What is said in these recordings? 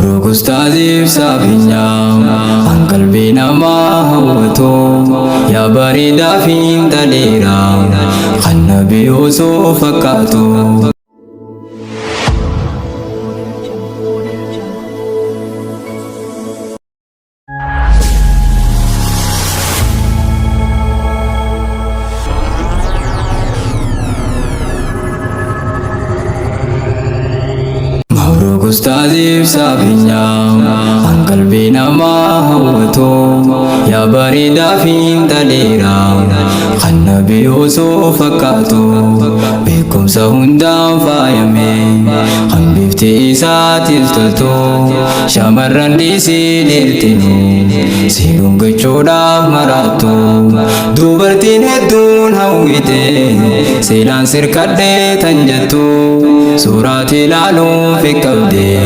Ustaaziif sabinya qalbii namaa hawwatu yaa bareedaa fi dhaleera kan nabii osoo fakkaatu. Ustaaziif sabinya qalbii namaa hawwatu yaa bareedaa fi dhaleera kan nabii osoo fakkaatu. Beekumsa hundaan faayame kan bifti isaatis toltu shamarran dhiisii dheertinu siluun gochuudhaaf maraattu. Dubartiin hedduun hawwite seelaan sirkadhee tan jettu suuraat ilaaluuf qabdee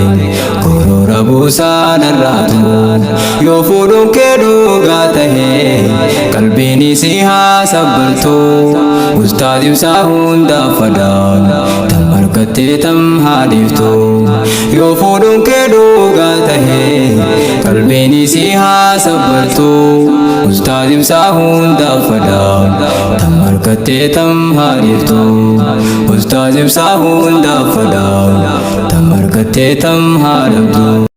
korora buusaa dharraatu. Yoo fuudhuun kee dhugaa tahee qalbiin isii haa sabbaltu. Ustaaziif isaa hundaaf fadaan tan markattee tam haa dhiiftu. Yoo fuudhuun kee dhugaa tahee qalbiin isii haa sabbaltu. Ustaaziif isaa hundaaf fadaan tan markattee tam haa dhiiftu. Ustaaziif isaa hundaaf fadaan tan markattee tam haa dhabdu.